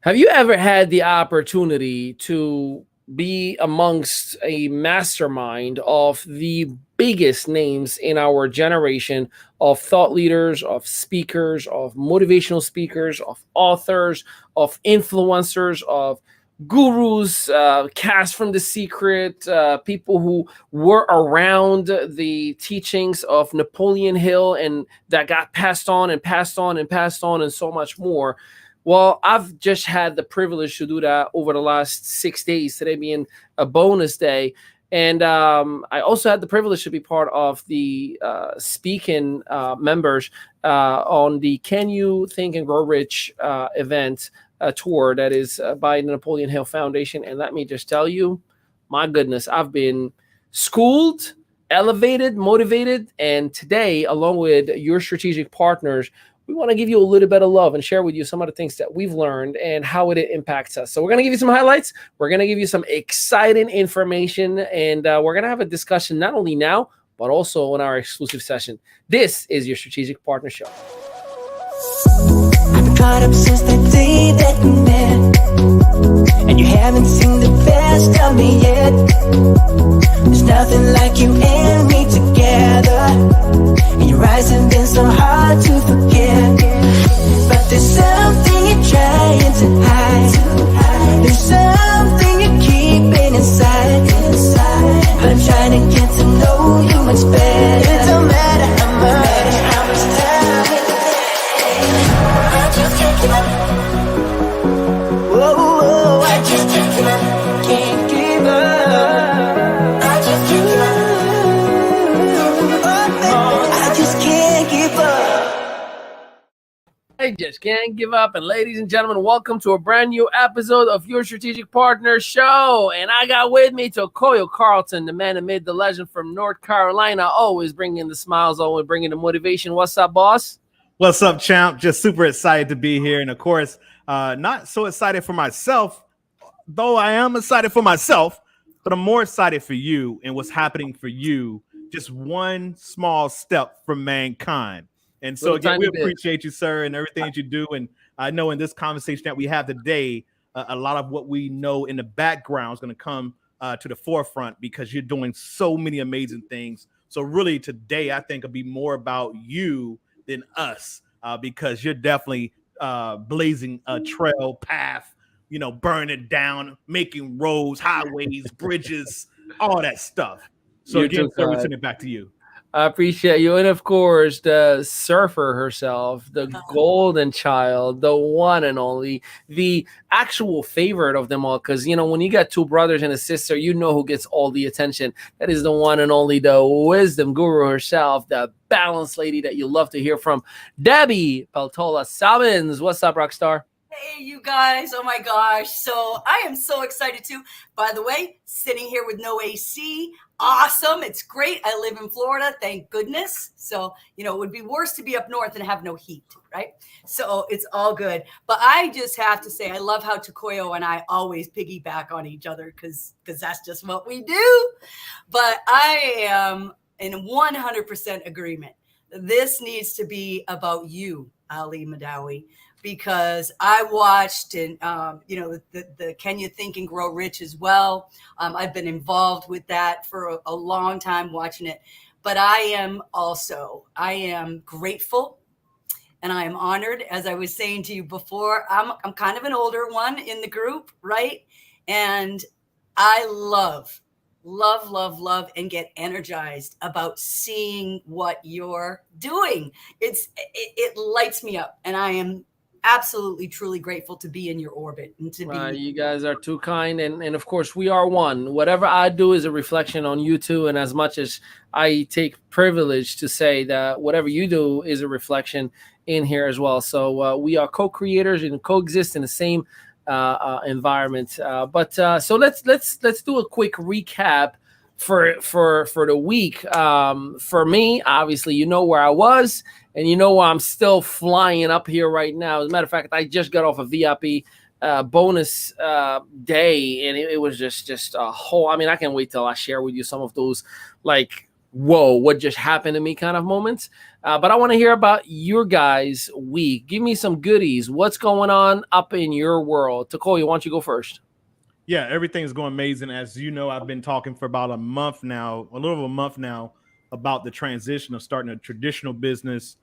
Have you ever had the opportunity to be amongst a mastermind of the biggest names in our generation of thought leaders, of speakers, of motivational speakers, of authors, of influencers, of gurus, cast from The Secret, people who were around the teachings of Napoleon Hill and that got passed on and passed on and passed on and so much more? Well, I've just had the privilege to do that over the last 6 days, today being a bonus day. And I also had the privilege to be part of the speaking members on the Can You Think and Grow Rich event tour that is by the Napoleon Hill Foundation. And let me just tell you, my goodness, I've been schooled, elevated, motivated. And today, along with your strategic partners, we want to give you a little bit of love and share with you some of the things that we've learned and how it impacts us. So we're going to give you some highlights. We're going to give you some exciting information, and we're going to have a discussion not only now, but also in our exclusive session. This is your Strategic Partner Show. I've been caught up since the day that we met, and you haven't seen the best of me yet. There's nothing like you and me together, and your eyes have been so hard to forget. But there's something you're trying to hide. There's something you're keeping inside. But I'm trying to get to know you much better. It don't matter how much time it takes. I just can't give up. Whoa, I just can't give up. Can't give up. I just can't give up. I just can't give up. I just can't give up. And ladies and gentlemen, welcome to a brand new episode of your Strategic Partner Show. And I got with me Tokoyo Carlton, the man amid the legend from North Carolina, always bringing the smiles, always bringing the motivation. What's up, boss? What's up, champ? Just super excited to be here. And of course, not so excited for myself, though I am excited for myself, but I'm more excited for you and what's happening for you. Just one small step from mankind. And so again, we appreciate you, sir, and everything that you do. And I know in this conversation that we have today, a lot of what we know in the background is going to come to the forefront because you're doing so many amazing things. So really today, I think it'll be more about you than us because you're definitely blazing a trail path, burning it down, making roads, highways, bridges, all that stuff. So again, sir, we send it back to you. I appreciate you. And of course, the surfer herself, the golden child, the one and only, the actual favorite of them all. Because, when you got two brothers and a sister, you know who gets all the attention. That is the one and only, the wisdom guru herself, the balanced lady that you love to hear from, Debbie Peltola Salmons. What's up, Rockstar? Hey, you guys. Oh, my gosh. So I am so excited too. By the way, sitting here with no AC. Awesome. It's great. I live in Florida. Thank goodness. So, it would be worse to be up north and have no heat, right? So it's all good. But I just have to say, I love how Tokoyo and I always piggyback on each other because that's just what we do. But I am in 100% agreement. This needs to be about you, Ali Madawi. Because I watched and, the Can You Think and Grow Rich as well. I've been involved with that for a long time watching it. But I am grateful and I am honored. As I was saying to you before, I'm kind of an older one in the group, right? And I love, and get energized about seeing what you're doing. It lights me up, and I am absolutely, truly grateful to be in your orbit and to be. You guys are too kind. And of course, we are one. Whatever I do is a reflection on you two. And as much as I take privilege to say that whatever you do is a reflection in here as well. So we are co-creators and coexist in the same environment. So let's do a quick recap for the week. For me, obviously, where I was. And I'm still flying up here right now. As a matter of fact, I just got off a VIP bonus day, and it was just a whole. I mean, I can't wait till I share with you some of those whoa, what just happened to me kind of moments. But I want to hear about your guys' week. Give me some goodies. What's going on up in your world? Takoya, why don't you go first? Yeah, everything's going amazing. As you know, I've been talking for about a month now, a little over a month now, about the transition of starting a traditional business,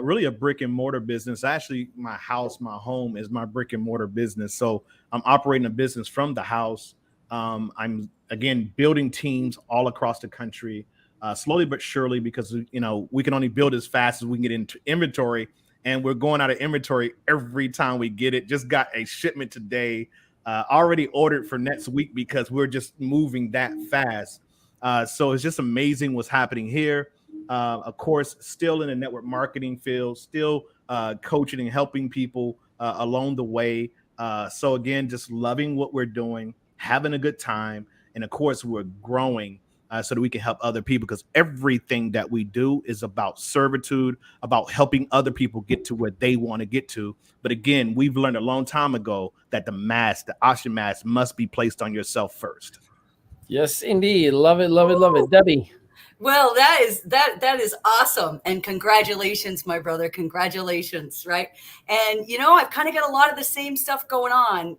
really a brick and mortar business. Actually, my house, my home is my brick and mortar business. So I'm operating a business from the house. I'm again building teams all across the country, slowly but surely, because we can only build as fast as we can get into inventory, and we're going out of inventory every time we get it. Just got a shipment today, already ordered for next week because we're just moving that fast. So it's just amazing what's happening here. Of course, still in the network marketing field, still coaching and helping people along the way. So again, just loving what we're doing, having a good time, and of course, we're growing so that we can help other people, because everything that we do is about servitude, about helping other people get to where they want to get to. But again, we've learned a long time ago that the oxygen mask must be placed on yourself first. Yes, indeed. Love it, love it, love it. Debbie. Well, that is awesome, and congratulations, my brother. Congratulations, right? And I've kind of got a lot of the same stuff going on.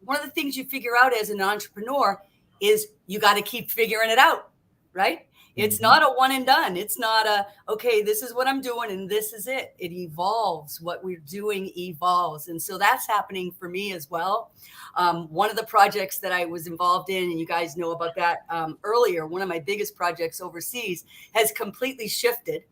One of the things you figure out as an entrepreneur is you got to keep figuring it out, right? It's not a one and done. It's not okay, this is what I'm doing and this is it. It evolves. What we're doing evolves. And so that's happening for me as well. One of the projects that I was involved in, and you guys know about that earlier, one of my biggest projects overseas has completely shifted.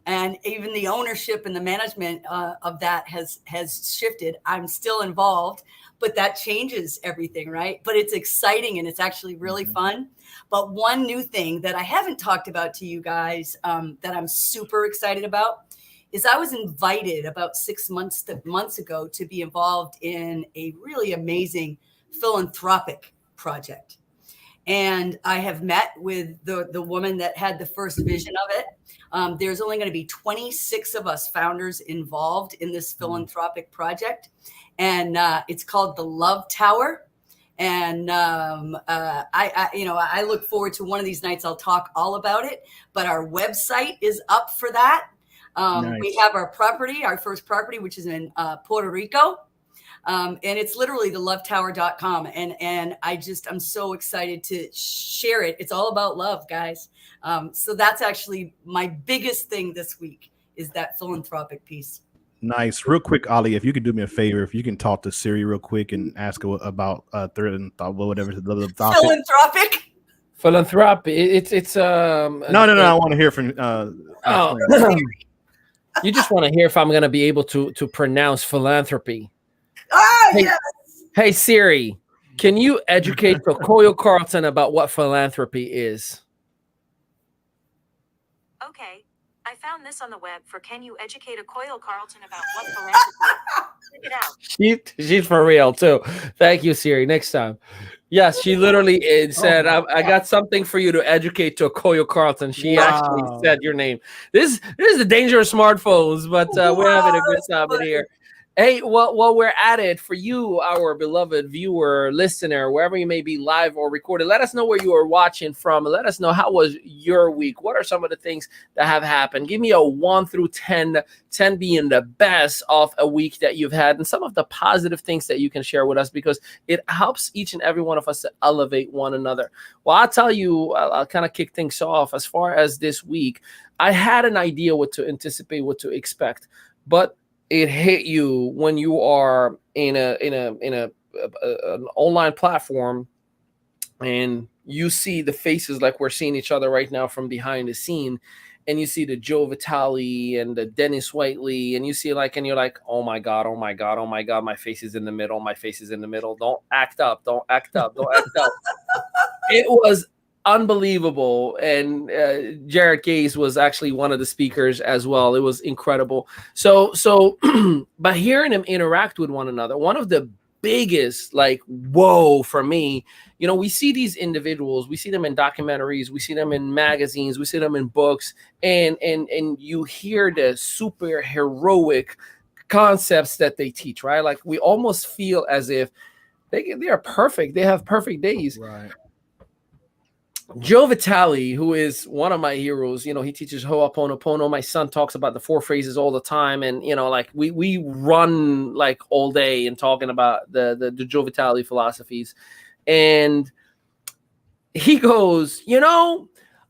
And even the ownership and the management of that has shifted. I'm still involved, but that changes everything, right? But it's exciting and it's actually really fun. But one new thing that I haven't talked about to you guys that I'm super excited about is I was invited about 6 months ago to be involved in a really amazing philanthropic project. And I have met with the woman that had the first vision of it. There's only going to be 26 of us founders involved in this philanthropic project. And it's called the Love Tower. And I look forward to one of these nights. I'll talk all about it. But our website is up for that. Nice. We have our property, our first property, which is in Puerto Rico. And it's literally thelovetower.com. And I'm so excited to share it. It's all about love, guys. So that's actually my biggest thing this week is that philanthropic piece. Nice. Real quick, Ali, if you could do me a favor, if you can talk to Siri real quick and ask her about whatever the topic. Philanthropy. It's No. I want to hear from you just want to hear if I'm going to be able to pronounce philanthropy. Yes. Hey Siri, can you educate Takoya Carlton about what philanthropy is? Okay, I found this on the web for can you educate Takoya Carlton about what philanthropy is? Check it out. She's for real too. Thank you, Siri. Next time. Yes, she literally said, I got something for you to educate Takoya Carlton. She actually said your name. This is the danger of smartphones, but we're having a good time in here. Hey, while we're at it, for you, our beloved viewer, listener, wherever you may be live or recorded, let us know where you are watching from. Let us know how was your week. What are some of the things that have happened? Give me a 1 through 10, 10 being the best of a week that you've had, and some of the positive things that you can share with us, because it helps each and every one of us to elevate one another. Well, I'll tell you, I'll kind of kick things off. As far as this week, I had an idea what to anticipate, what to expect, but it hit you when you are in an online platform and you see the faces like we're seeing each other right now from behind the scene, and you see the Joe Vitale and the Dennis Whiteley, and you see and you're like, oh my God, my face is in the middle, don't act up. It was unbelievable. And Jared Gaze was actually one of the speakers as well. It was incredible. So by hearing them interact with one another, one of the biggest whoa for me, we see these individuals, we see them in documentaries, we see them in magazines, we see them in books, and you hear the super heroic concepts that they teach, right? We almost feel as if they are perfect, they have perfect days, right? Joe Vitale, who is one of my heroes, he teaches Ho'oponopono. My son talks about the 4 phrases all the time, and like we run like all day and talking about the Joe Vitale philosophies. And he goes,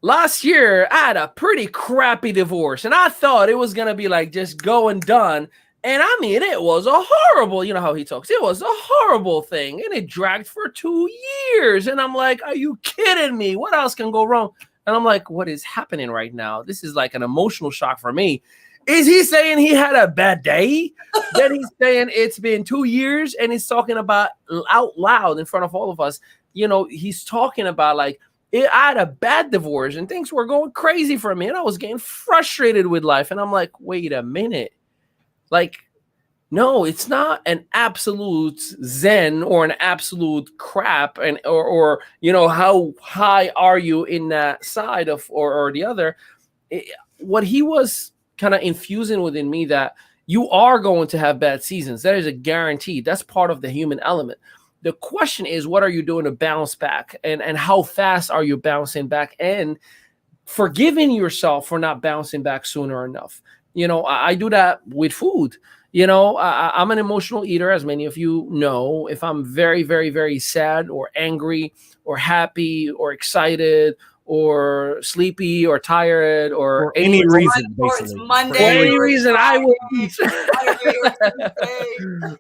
last year I had a pretty crappy divorce, and I thought it was gonna be like just go and done. And I mean, it was a horrible, how he talks. It was a horrible thing. And it dragged for 2 years. And I'm like, are you kidding me? What else can go wrong? And I'm like, what is happening right now? This is like an emotional shock for me. Is he saying he had a bad day? Then he's saying it's been 2 years, and he's talking about out loud in front of all of us. He's talking about like, I had a bad divorce and things were going crazy for me. And I was getting frustrated with life. And I'm like, wait a minute. Like, no, it's not an absolute zen or an absolute crap, and or how high are you in that side of or the other. What he was kind of infusing within me, that you are going to have bad seasons. That is a guarantee. That's part of the human element. The question is, what are you doing to bounce back, and how fast are you bouncing back, and forgiving yourself for not bouncing back sooner enough. I do that with food. I'm an emotional eater, as many of you know. If I'm very, very, very sad or angry or happy or excited or sleepy or tired or any reason, or it's basically. Monday, for any reason, I will eat. Tuesday.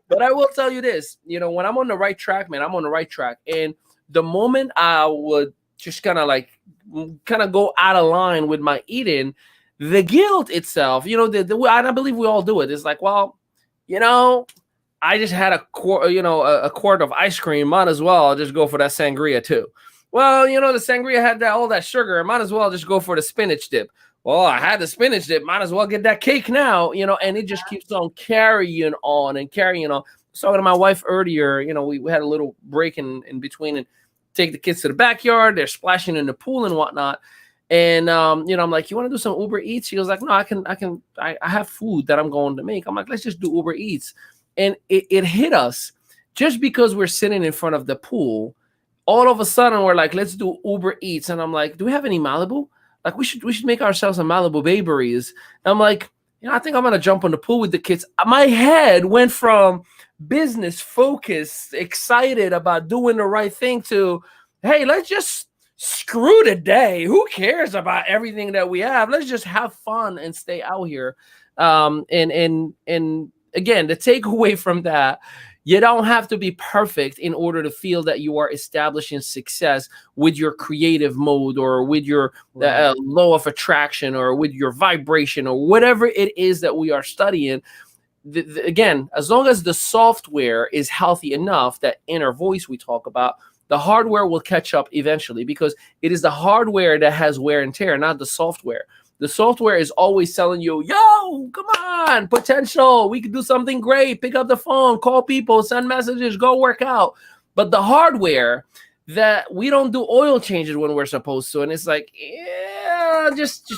But I will tell you this, when I'm on the right track, man, I'm on the right track. And the moment I would just kind of go out of line with my eating, the guilt itself, I believe we all do it. It's like, well, I just had a quart of ice cream. Might as well just go for that sangria too. Well, the sangria had all that sugar. I might as well just go for the spinach dip. Well, I had the spinach dip. Might as well get that cake now. And it just keeps on carrying on and carrying on. I was talking to my wife earlier. We had a little break in between and take the kids to the backyard. They're splashing in the pool and whatnot. And, I'm like, you want to do some Uber Eats? She was like, no, I have food that I'm going to make. I'm like, let's just do Uber Eats. And it hit us just because we're sitting in front of the pool. All of a sudden we're like, let's do Uber Eats. And I'm like, do we have any Malibu? Like we should make ourselves a Malibu Baberies. And I'm like, I think I'm going to jump on the pool with the kids. My head went from business focused, excited about doing the right thing to, hey, let's just screw the day. Who cares about everything that we have? Let's just have fun and stay out here. And again, the takeaway from that, you don't have to be perfect in order to feel that you are establishing success with your creative mode or with your law of attraction or with your vibration or whatever it is that we are studying. Again, as long as the software is healthy enough, that inner voice we talk about, the hardware will catch up eventually, because it is the hardware that has wear and tear, not the software. The software is always telling you, yo, come on, potential. We could do something great. Pick up the phone, call people, send messages, go work out. But the hardware, that we don't do oil changes when we're supposed to. And it's like, yeah, just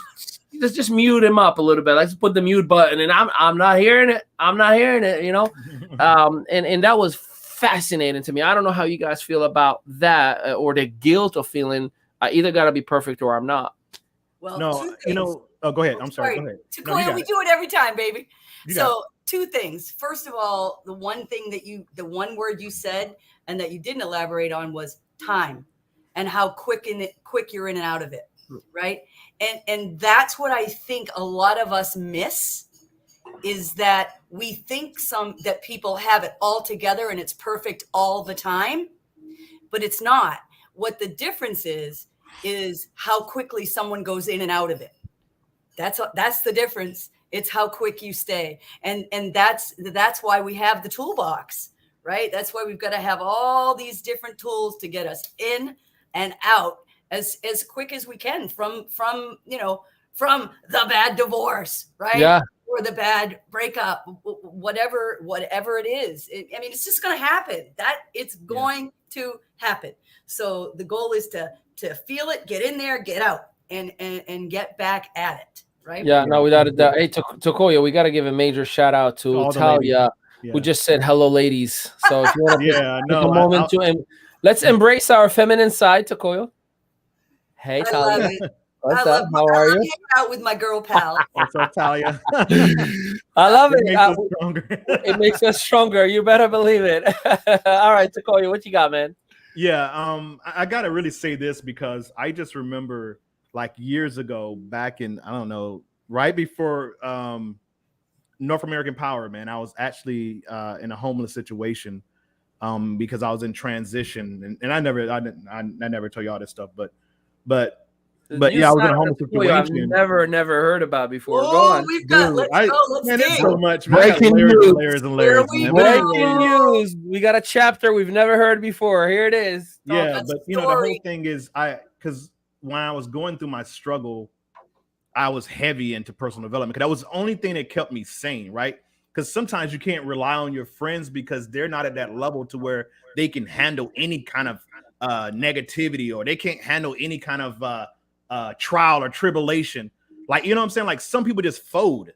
mute him up a little bit. Let's put the mute button. And I'm not hearing it. I'm not hearing it, and that was fascinating to me. I don't know how you guys feel about that, or the guilt of feeling I either got to be perfect or I'm not. Well, no, oh, go ahead. I'm sorry. Go ahead. Takoya, we do it every time, baby. So 2 things. First of all, the one word you said and that you didn't elaborate on was time, and how quick you're in and out of it. Right. And that's what I think a lot of us miss, is that we think that people have it all together and it's perfect all the time, but it's not. What the difference is how quickly someone goes in and out of it. That's the difference. It's how quick you stay. And that's why we have the toolbox, right? That's why we've got to have all these different tools to get us in and out as quick as we can from the bad divorce, right? Yeah. Or the bad breakup, whatever it is. It's just going to happen. It's going to happen. So the goal is to feel it, get in there, get out, and get back at it. Right? Yeah, no, without a doubt. Hey, Takoya, we got to give a major shout out to Talia, who just said hello, ladies. So if you want to take a moment let's embrace our feminine side, Takoya. Hey, I love Talia. it. What's I up? love How are I you? love hanging out with my girl pal. What's up, Talia? I love It it. makes us stronger. It makes us stronger. You better believe it. All right, Takoya, what you got, man? Yeah, I gotta really say this because I just remember like years ago, back in I don't know, right before North American Power, man, I was actually in a homeless situation because I was in transition, and I never tell y'all this stuff, but You yeah, I was in a sound homeless Takoya I've situation. never heard about before. Go Oh, on. we've got. Dude, Let's go. Let's man, it's dig. so much, man. I got Breaking layers and news. layers and Here layers, we man. go. But Breaking anyway, news. We got a chapter we've never heard before. Here it is. yeah, That's but the the whole story. thing is because when I was going through my struggle, I was heavy into personal development because that was the only thing that kept me sane, right? Because sometimes you can't rely on your friends because they're not at that level to where they can handle any kind of negativity, or they can't handle any kind of trial or tribulation. Like, you know what I'm saying? Like, some people just fold,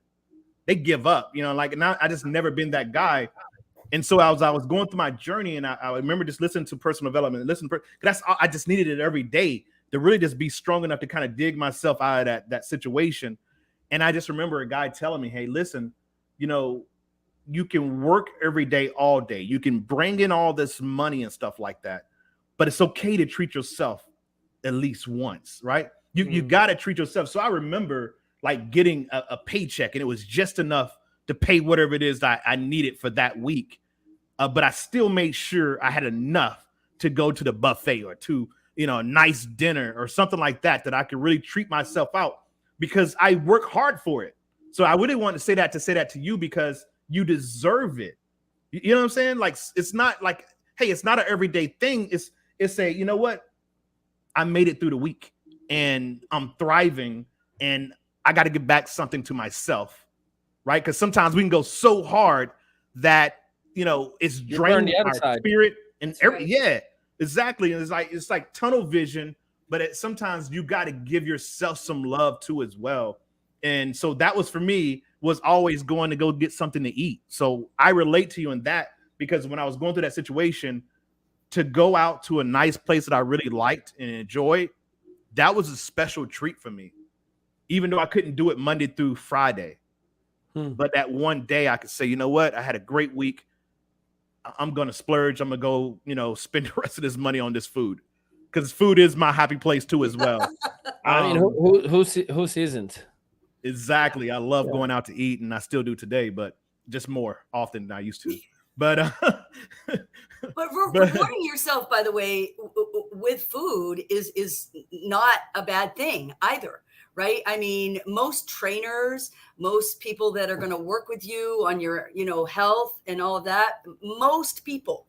they give up, like, and I just never been that guy. And so I was going through my journey, and I remember just listening to personal development, that's I just needed it every day to really just be strong enough to kind of dig myself out of that situation. And I just remember a guy telling me, hey, listen, you can work every day, all day. You can bring in all this money and stuff like that, but it's okay to treat yourself at least once, right? You got to treat yourself. So I remember like getting a paycheck, and it was just enough to pay whatever it is that I needed for that week. But I still made sure I had enough to go to the buffet or to, a nice dinner or something like that, that I could really treat myself out because I work hard for it. So I really want to say that to you because you deserve it. You know what I'm saying? Like, it's not like, hey, it's not an everyday thing. It's a, you know what? I made it through the week and I'm thriving, and I got to give back something to myself, right? Because sometimes we can go so hard that, it's draining our spirit and yeah, exactly. And it's like tunnel vision, but sometimes you got to give yourself some love too as well. And so that was for me, was always going to go get something to eat. So I relate to you in that, because when I was going through that situation, to go out to a nice place that I really liked and enjoyed, that was a special treat for me, even though I couldn't do it Monday through Friday. But that one day I could say, you know what? I had a great week. I'm going to splurge. I'm going to go, spend the rest of this money on this food, because food is my happy place too as well. I mean, who isn't? Exactly. I love going out to eat, and I still do today, but just more often than I used to. But Rewarding yourself, by the way, with food is not a bad thing either, right? I mean, most trainers, most people that are going to work with you on your, health and all of that, most people,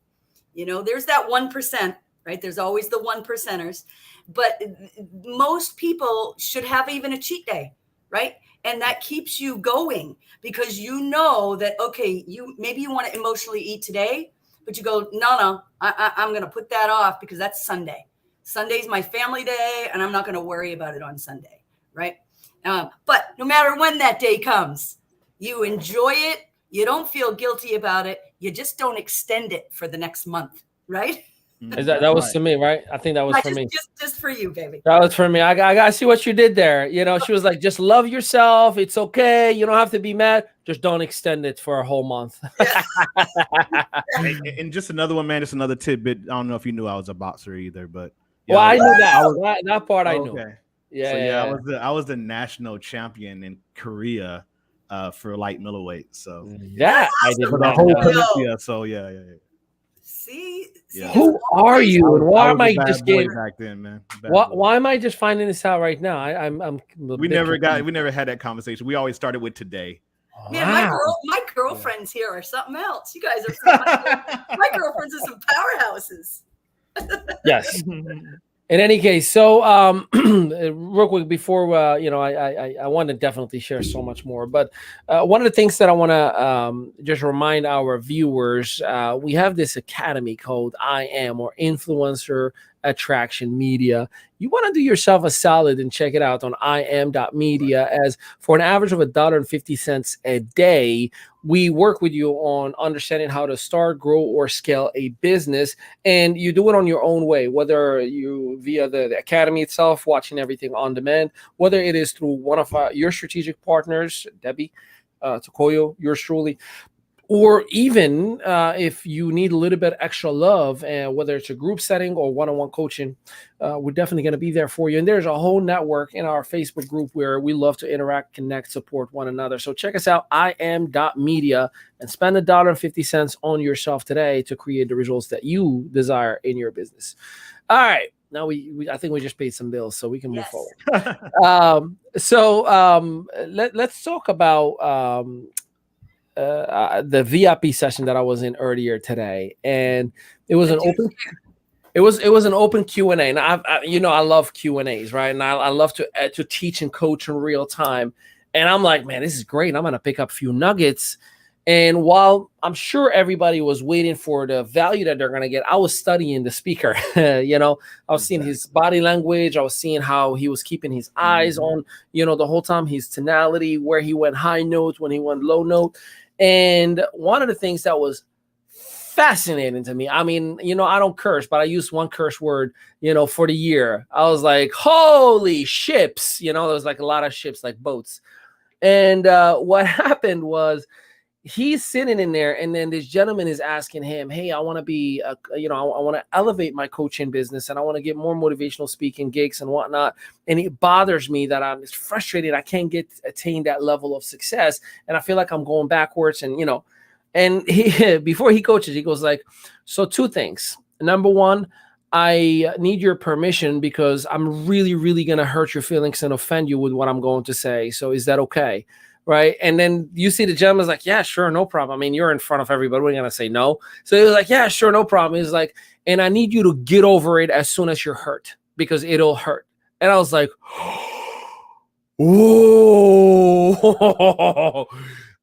there's that 1%, right? There's always the 1%ers, but most people should have even a cheat day, right? And that keeps you going, because you know that, okay, maybe you want to emotionally eat today, but you go, no, I'm going to put that off because that's Sunday. Sunday's my family day, and I'm not going to worry about it on Sunday, right? But no matter when that day comes, you enjoy it. You don't feel guilty about it. You just don't extend it for the next month, right? That was to me, right? I think that was for me. Just for you, baby. That was for me. I got to see what you did there. She was like, just love yourself. It's okay. You don't have to be mad. Just don't extend it for a whole month. And just another one, man. Just another tidbit. I don't know if you knew I was a boxer either, but well, I knew that. That part I knew. Okay. Yeah. I was the national champion in Korea for light middleweight. So that I did for the whole Peninsula. So yeah. See, who are you, and why am I just getting back then, man? Why am I just finding this out right now? We never had that conversation. We always started with today. Man, my girlfriends here are something else. You guys are my girlfriends are some powerhouses. Yes. In any case, so real quick before I want to definitely share so much more, but one of the things that I want to just remind our viewers, we have this academy called I Am, or Influencer attraction media. You want to do yourself a solid and check it out on im.media, as for an average of $1.50 a day, we work with you on understanding how to start, grow, or scale a business. And you do it on your own way, whether you via the academy itself, watching everything on demand, whether it is through one of your strategic partners, Debbie, Tokoyo, yours truly, or even if you need a little bit extra love, and whether it's a group setting or one-on-one coaching, we're definitely going to be there for you. And there's a whole network in our Facebook group where we love to interact, connect, support one another. So check us out, im.media, and spend $1.50 on yourself today to create the results that you desire in your business. All right. Now I think we just paid some bills, so we can move forward. Let's talk about the VIP session that I was in earlier today, and it was an open. It was an open Q&A, and I love Q&As, right? And I love to teach and coach in real time. And I'm like, man, this is great. I'm gonna pick up a few nuggets. And while I'm sure everybody was waiting for the value that they're gonna get, I was studying the speaker. I was seeing his body language. I was seeing how he was keeping his eyes on, the whole time, his tonality, where he went high notes, when he went low note. And one of the things that was fascinating to me, I mean, I don't curse, but I used one curse word, for the year. I was like, holy ships, there was like a lot of ships, like boats. And what happened was, he's sitting in there, and then this gentleman is asking him, hey, I want to be, I want to elevate my coaching business, and I want to get more motivational speaking gigs and whatnot. And it bothers me that I'm frustrated. I can't attain that level of success. And I feel like I'm going backwards. And, and he, before he coaches, he goes like, so two things. Number one, I need your permission because I'm really, really going to hurt your feelings and offend you with what I'm going to say. So is that okay? Right. And then you see the gentleman's like, yeah, sure, no problem. I mean, you're in front of everybody. We're going to say no. So he was like, yeah, sure, no problem. He's like, and I need you to get over it as soon as you're hurt, because it'll hurt. And I was like, whoa,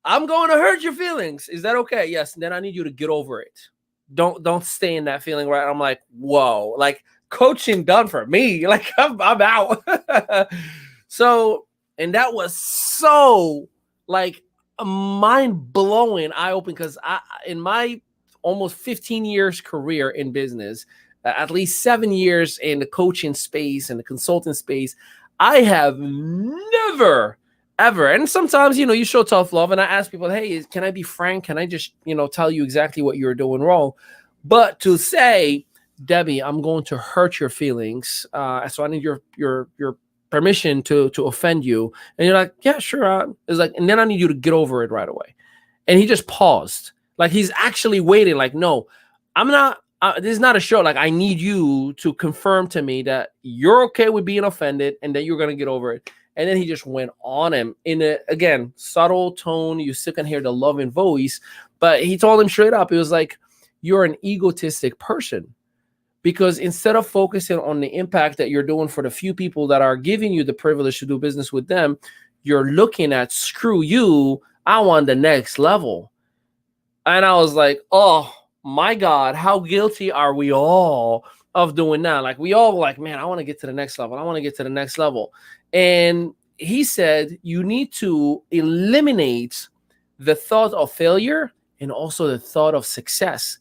I'm going to hurt your feelings. Is that okay? Yes. And then I need you to get over it. Don't stay in that feeling. Right. I'm like, whoa, like coaching done for me. Like I'm out. So, and that was so like a mind-blowing, eye-opening, because in my almost 15 years career in business, at least 7 years in the coaching space and the consulting space, I have never, ever, and sometimes, you show tough love, and I ask people, hey, can I be frank? Can I just, tell you exactly what you're doing wrong? But to say, Debbie, I'm going to hurt your feelings, so I need your permission to offend you, and you're like, yeah, sure. It's like, and then I need you to get over it right away. And he just paused, like he's actually waiting. Like, no, I'm not. This is not a show. Like, I need you to confirm to me that you're okay with being offended and that you're gonna get over it. And then he just went on him in a, again, subtle tone. You still can hear the loving voice, but he told him straight up. It was like, you're an egotistic person. Because instead of focusing on the impact that you're doing for the few people that are giving you the privilege to do business with them, you're looking at, screw you, I want the next level. And I was like, oh my God, how guilty are we all of doing that? Like, we all were like, man, I want to get to the next level. I want to get to the next level. And he said, you need to eliminate the thought of failure and also the thought of success.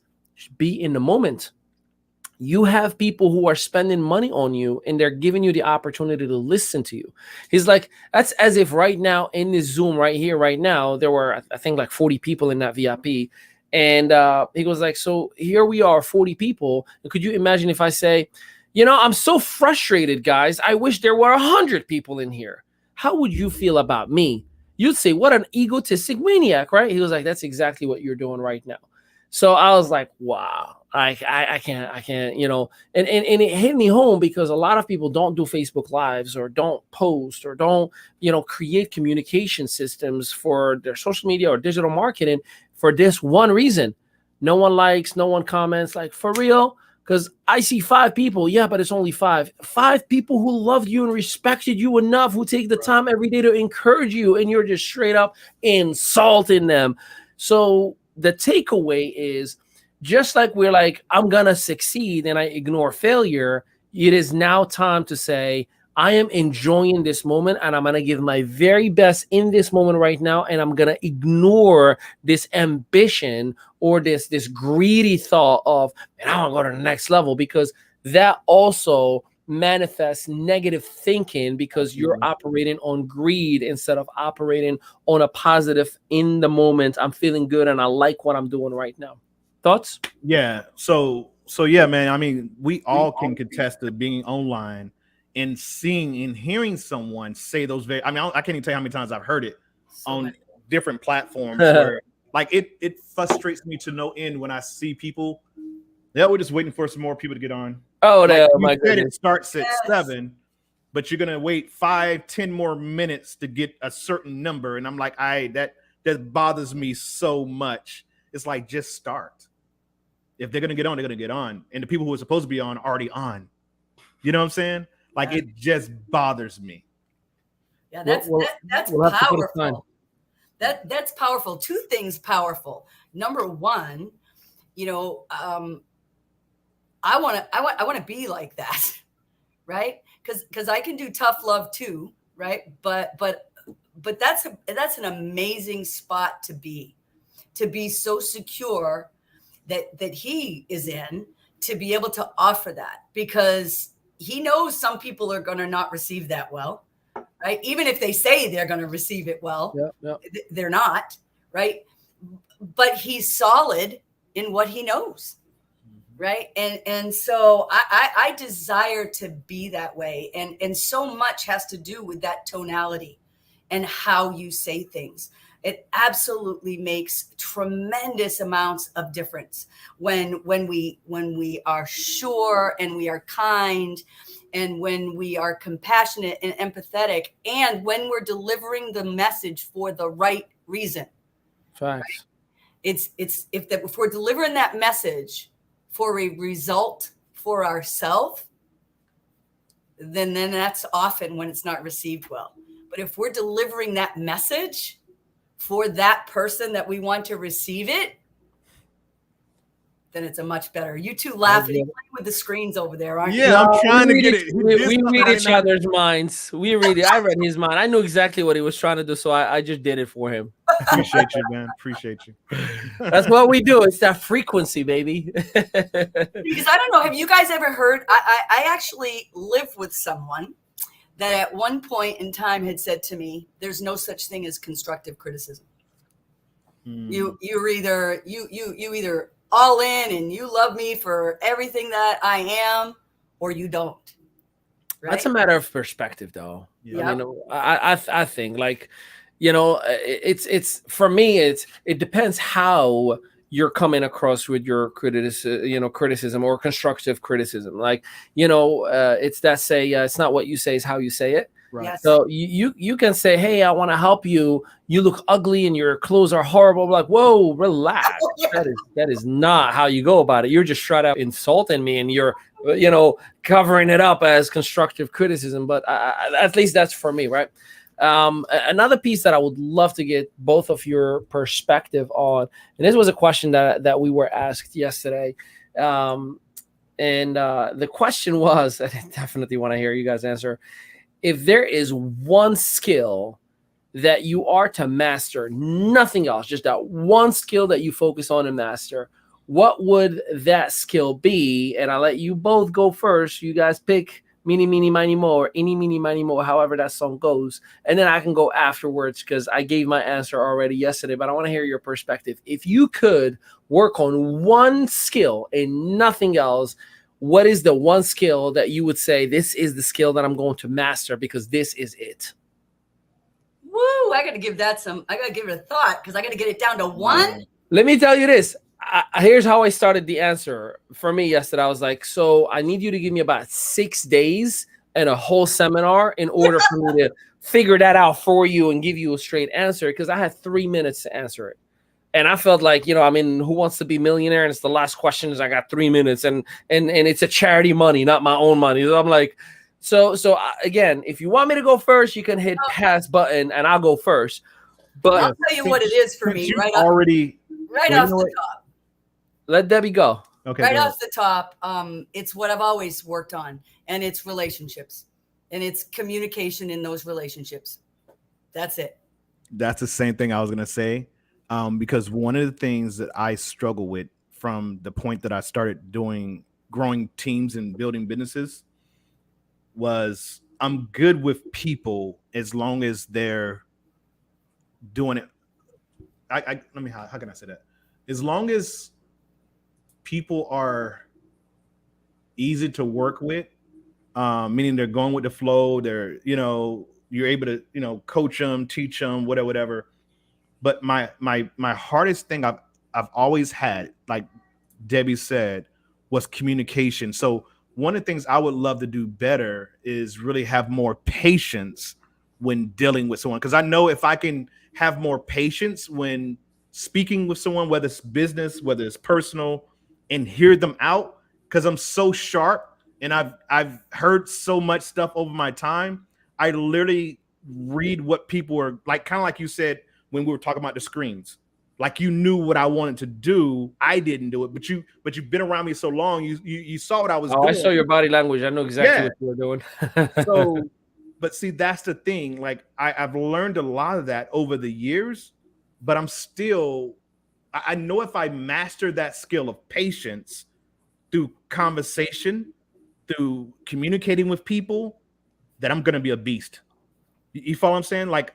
Be in the moment. You have people who are spending money on you, and they're giving you the opportunity to listen to you. He's like, that's as if right now in this Zoom right here, right now, there were, I think, like 40 people in that VIP. And he goes like, so here we are, 40 people. And could you imagine if I say, I'm so frustrated, guys. I wish there were 100 people in here. How would you feel about me? You'd say, what an egotistic maniac, right? He was like, that's exactly what you're doing right now. So I was like, wow, I can't, and it hit me home, because a lot of people don't do Facebook Lives, or don't post, or don't, create communication systems for their social media or digital marketing for this one reason. No one likes, no one comments, like, for real? Because I see 5 people. Yeah, but it's only 5 people who loved you and respected you enough, who take the time every day to encourage you, and you're just straight up insulting them. So the takeaway is, just like we're like, I'm gonna succeed and I ignore failure, it is now time to say, I am enjoying this moment and I'm going to give my very best in this moment right now. And I'm going to ignore this ambition or this greedy thought of, man, I want to go to the next level, because that also manifests negative thinking, because you're operating on greed instead of operating on a positive in the moment. I'm feeling good and I like what I'm doing right now. Thoughts? Yeah. So yeah, man. I mean, we all can contest to being online and seeing and hearing someone say those I mean, I can't even tell you how many times I've heard it on different platforms where like it frustrates me to no end when I see people. Yeah, we're just waiting for some more people to get on. Oh, like my goodness. It starts at 7, but you're gonna wait 5-10 more minutes to get a certain number, and I'm like, that bothers me so much. It's like, just start. If they're gonna get on, they're gonna get on, and the people who are supposed to be on are already on. You know what I'm saying? Like, it just bothers me. Yeah, that's powerful. That's powerful. Two things powerful. Number one, you know, I want to be like that, right? Because I can do tough love too, right? But that's an amazing spot to be so secure that he is in, to be able to offer that, because he knows some people are going to not receive that well, right? Even if they say they're going to receive it well, they're not, right? But he's solid in what he knows, right? And so I desire to be that way, and so much has to do with that tonality and how you say things. It absolutely makes tremendous amounts of difference when we are sure and we are kind, and when we are compassionate and empathetic, and when we're delivering the message for the right reason. Facts. Right? If we're delivering that message for a result for ourselves, then that's often when it's not received well. But if we're delivering that message for that person that we want to receive it, then it's a much better. You two laughing, playing with the screens over there, aren't you? Yeah, I'm trying to get it. We read each other's minds. I read his mind. I knew exactly what he was trying to do, so I just did it for him. Appreciate you, man. Appreciate you. That's what we do. It's that frequency, baby. Because I don't know, have you guys ever heard? I actually live with someone that at one point in time had said to me, "There's no such thing as constructive criticism. You're either all in and you love me for everything that I am, or you don't." Right? That's a matter of perspective, though. Yeah. I mean, I think, like, you know, it's for me, it depends how you're coming across with your criticism or constructive criticism. Like, you know, it's that say, it's not what you say, is how you say it. Right. Yes. So you can say, hey, I want to help you. You look ugly and your clothes are horrible. I'm like, whoa, relax. That is not how you go about it. You're just straight up insulting me, and you're, you know, covering it up as constructive criticism. But at least that's for me, right? Another piece that I would love to get both of your perspective on, and this was a question that we were asked yesterday. And the question was, I definitely want to hear you guys answer. If there is one skill that you are to master, nothing else, just that one skill that you focus on and master, what would that skill be? And I'll let you both go first. You guys pick meeny, meeny, miny, mo, or any, meeny, miny, mo, however that song goes. And then I can go afterwards, because I gave my answer already yesterday, but I want to hear your perspective. If you could work on one skill and nothing else, what is the one skill that you would say, this is the skill that I'm going to master because this is it? Woo! I got to give it a thought, because I got to get it down to one. Let me tell you this. Here's how I started the answer. For me yesterday, I was like, so I need you to give me about 6 days and a whole seminar in order for me to figure that out for you and give you a straight answer, because I had 3 minutes to answer it. And I felt like, you know, I mean, Who Wants to Be a Millionaire? And it's the last questions. I got 3 minutes, and it's a charity money, not my own money. So I'm like, so again, if you want me to go first, you can hit pass button and I'll go first. But I'll tell you what it is for me right off the top. Let Debbie go. Okay, Right go ahead. off the top, it's what I've always worked on, and it's relationships, and it's communication in those relationships. That's it. That's the same thing I was gonna say, because one of the things that I struggle with from the point that I started doing growing teams and building businesses was I'm good with people as long as they're doing it. I let me how can I say that? As long as people are easy to work with, meaning they're going with the flow, they're you're able to coach them, teach them, whatever, whatever. But my hardest thing I've always had, like Debbie said, was communication. So one of the things I would love to do better is really have more patience when dealing with someone. Because I know if I can have more patience when speaking with someone, whether it's business, whether it's personal, and hear them out, because I'm so sharp and I've heard so much stuff over my time. I literally read what people are like, kind of like you said when we were talking about the screens. Like you knew what I wanted to do. I didn't do it, but you've been around me so long. You saw what I was Oh, I doing. saw your body language. I know exactly Yeah. what you were doing. So, but see, that's the thing. Like I've learned a lot of that over the years, but I'm still. I know if I master that skill of patience through conversation, through communicating with people, that I'm gonna be a beast. You follow what I'm saying? Like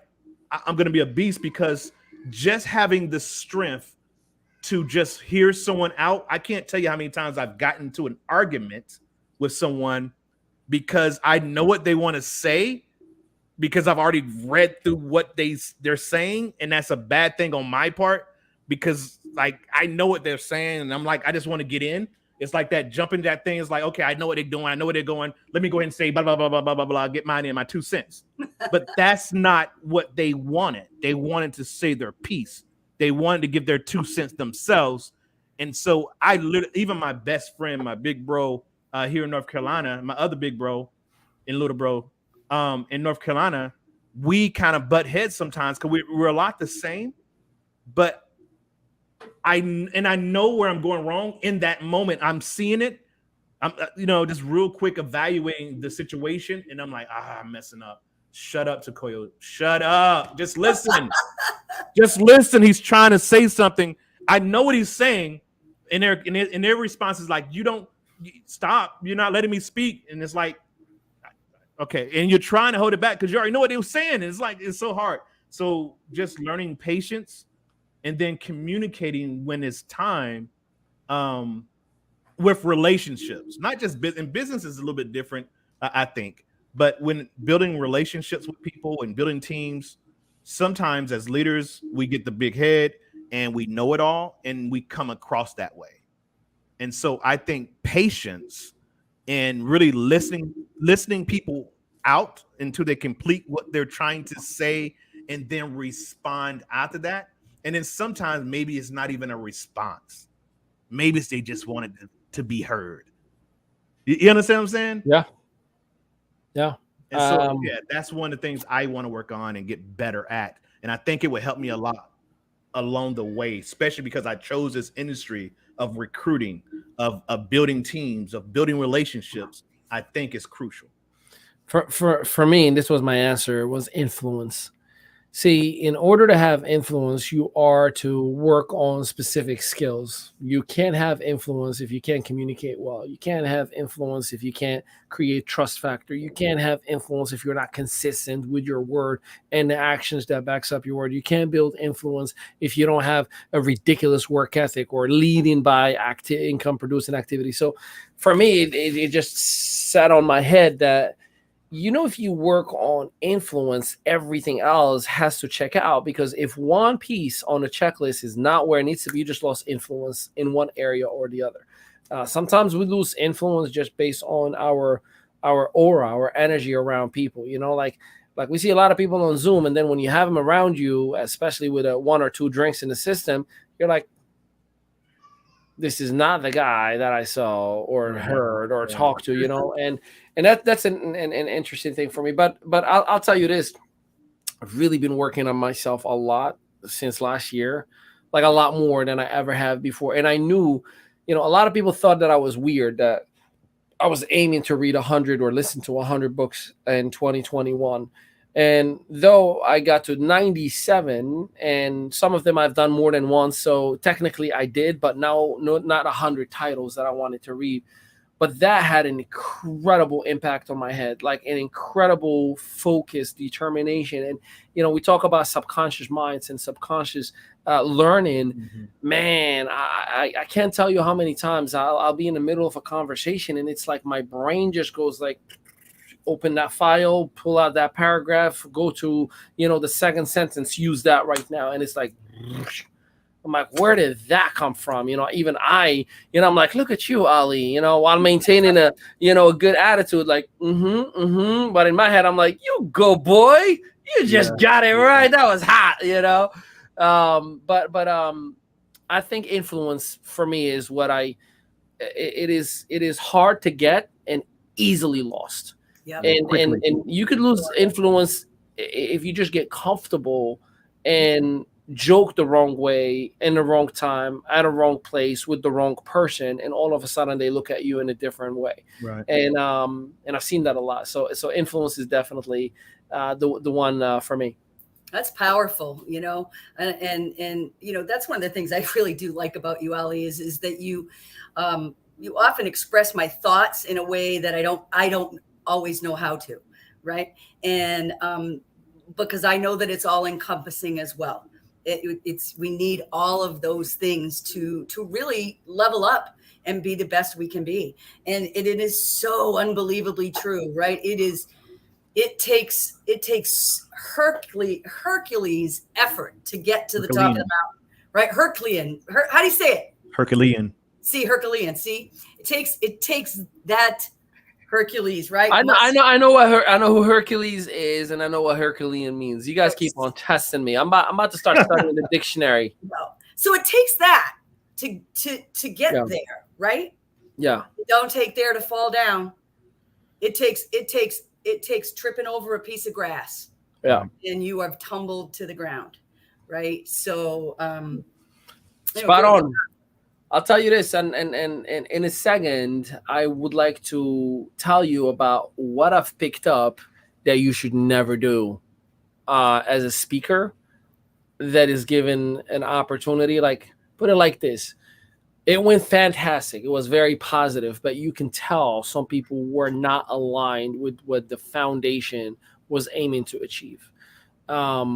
I'm gonna be a beast because just having the strength to just hear someone out. I can't tell you how many times I've gotten into an argument with someone because I know what they want to say because I've already read through what they're saying, and that's a bad thing on my part because like I know what they're saying, and I'm like I just want to get in. It's like that jumping that thing is like, okay, I know what they're doing, I know where they're going. Let me go ahead and say blah blah blah blah blah blah blah. Get mine in, my 2 cents. But that's not what they wanted. They wanted to say their piece. They wanted to give their 2 cents themselves. And so I literally, even my best friend, my big bro here in North Carolina, my other big bro and little bro in North Carolina, we kind of butt heads sometimes because we're a lot the same. But I know where I'm going wrong in that moment. I'm seeing it. I'm just real quick evaluating the situation, and I'm like, I'm messing up. Shut up, Takoyo. Shut up. Just listen. Just listen. He's trying to say something. I know what he's saying, and their response is like, stop. You're not letting me speak, and it's like, okay, and you're trying to hold it back because you already know what they were saying. And it's like it's so hard. So just learning patience and then communicating when it's time with relationships, not just business. And business is a little bit different, I think. But when building relationships with people and building teams, sometimes as leaders, we get the big head and we know it all and we come across that way. And so I think patience and really listening people out until they complete what they're trying to say and then respond after that. And then sometimes maybe it's not even a response. Maybe it's they just wanted to be heard. You understand what I'm saying? Yeah. Yeah. And so, that's one of the things I want to work on and get better at. And I think it would help me a lot along the way, especially because I chose this industry of recruiting, of building teams, of building relationships. I think is crucial. For me, and this was my answer, was influence. See, in order to have influence, you are to work on specific skills. You can't have influence if you can't communicate well. You can't have influence if you can't create trust factor. You can't have influence if you're not consistent with your word and the actions that backs up your word. You can't build influence if you don't have a ridiculous work ethic or leading by income producing activity. So for me, it just sat on my head that if you work on influence, everything else has to check out, because if one piece on the checklist is not where it needs to be, you just lost influence in one area or the other. Sometimes we lose influence just based on our aura, our energy around people. Like we see a lot of people on Zoom, and then when you have them around you, especially with one or two drinks in the system, you're like, this is not the guy that I saw or heard or talked to, and that's an interesting thing for me. But I'll tell you this, I've really been working on myself a lot since last year like a lot more than I ever have before. And I knew, a lot of people thought that I was weird, that I was aiming to read 100 or listen to 100 books in 2021. And though I got to 97, and some of them I've done more than once, so technically I did, but now not 100 titles that I wanted to read. But that had an incredible impact on my head, like an incredible focus, determination. And, we talk about subconscious minds and subconscious learning. Mm-hmm. Man, I can't tell you how many times I'll be in the middle of a conversation and it's like my brain just goes like, open that file, pull out that paragraph, go to, the second sentence, use that right now. And it's like, I'm like, where did that come from? Even I'm like, look at you, Ali, while maintaining a good attitude, like, But in my head, I'm like, you go, boy, you just got it right. That was hot, But I think influence for me is what it is hard to get and easily lost. Yeah. And you could lose influence if you just get comfortable and joke the wrong way in the wrong time at a wrong place with the wrong person, and all of a sudden they look at you in a different way. Right. And I've seen that a lot. So influence is definitely the one for me. That's powerful, and that's one of the things I really do like about you, Ali, is that you often express my thoughts in a way that I don't always know how to, right? And because I know that it's all encompassing as well. We need all of those things to really level up and be the best we can be. And it is so unbelievably true, right? It takes Hercules effort to get to the top of the mountain, right? Herculean. How do you say it? Herculean. Herculean. It takes that Hercules, right? I know who Hercules is, and I know what Herculean means. You guys keep on testing me. I'm about to start studying the dictionary. So it takes that to get there, right? Yeah. Don't take there to fall down. It takes tripping over a piece of grass. Yeah. And you have tumbled to the ground, right? So spot on. I'll tell you this, and in a second, I would like to tell you about what I've picked up that you should never do as a speaker that is given an opportunity. Like, put it like this. It went fantastic. It was very positive, but you can tell some people were not aligned with what the foundation was aiming to achieve. I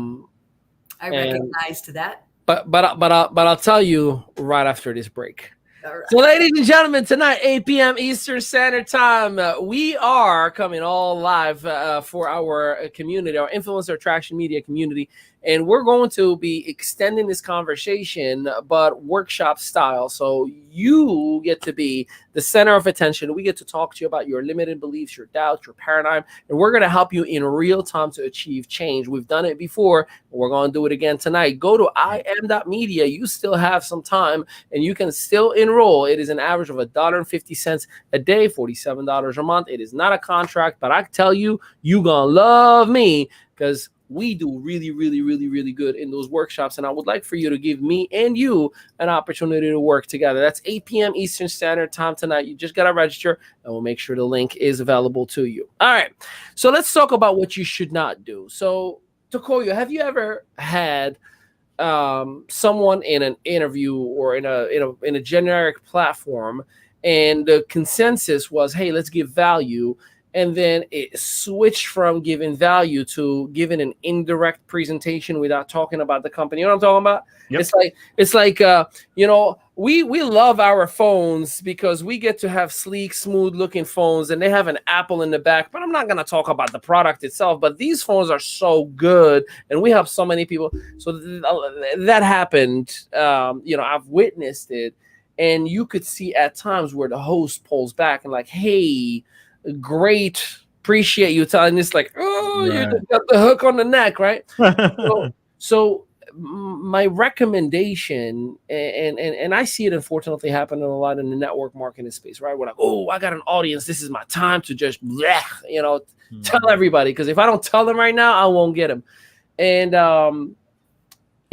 recognize to that. But I'll tell you right after this break. All right. So, ladies and gentlemen, tonight, 8 p.m. Eastern Standard Time, we are coming all live for our community, our influencer attraction media community. And we're going to be extending this conversation, but workshop style. So you get to be the center of attention. We get to talk to you about your limited beliefs, your doubts, your paradigm, and we're going to help you in real time to achieve change. We've done it before. We're going to do it again tonight. Go to im.media. You still have some time, and you can still enroll. It is an average of $1.50 a day, $47 a month. It is not a contract, but I tell you, you're going to love me because we do really, really, really, really good in those workshops. And I would like for you to give me and you an opportunity to work together. That's 8 p.m. Eastern Standard Time tonight. You just got to register, and we'll make sure the link is available to you. All right. So let's talk about what you should not do. So, Tokoyo, have you ever had someone in an interview or in a generic platform, and the consensus was, hey, let's give value, and then it switched from giving value to giving an indirect presentation without talking about the company? You know what I'm talking about? Yep. It's like we love our phones because we get to have sleek, smooth looking phones, and they have an Apple in the back, but I'm not going to talk about the product itself, but these phones are so good, and we have so many people. So that happened. I've witnessed it, and you could see at times where the host pulls back and like, hey, great, appreciate you telling this, like, oh, right. You just got the hook on the neck, right? so my recommendation, and I see it unfortunately happening a lot in the network marketing space, right? We're like, oh, I got an audience, this is my time to just tell everybody, because if I don't tell them right now, I won't get them. And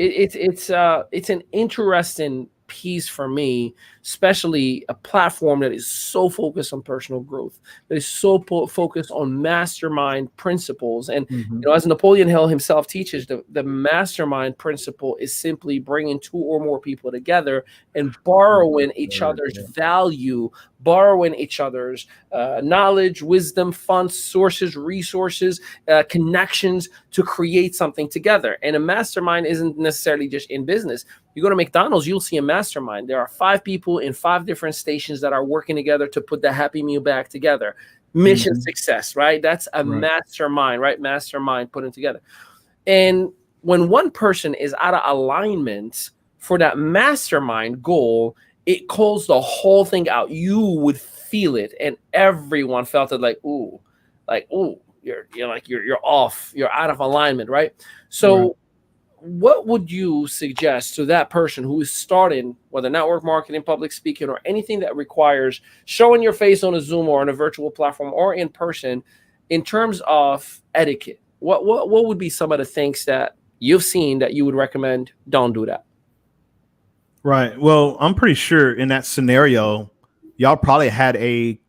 It's an interesting piece for me, especially a platform that is so focused on personal growth, that is so focused on mastermind principles. And Mhm. as Napoleon Hill himself teaches, the mastermind principle is simply bringing two or more people together and borrowing each other's value, borrowing each other's knowledge, wisdom, funds, sources, resources, connections to create something together. And a mastermind isn't necessarily just in business. You go to McDonald's, you'll see a mastermind. There are 5 people in 5 different stations that are working together to put the Happy Meal back together. Mission success, right? That's a mastermind, right? Mastermind putting together. And when one person is out of alignment for that mastermind goal, it calls the whole thing out. You would feel it, and everyone felt it, like ooh, you're off, you're out of alignment, right? So what would you suggest to that person who is starting, whether network marketing, public speaking, or anything that requires showing your face on a Zoom or on a virtual platform or in person, in terms of etiquette? What would be some of the things that you've seen that you would recommend? Don't do that. Right. Well, I'm pretty sure in that scenario, y'all probably had a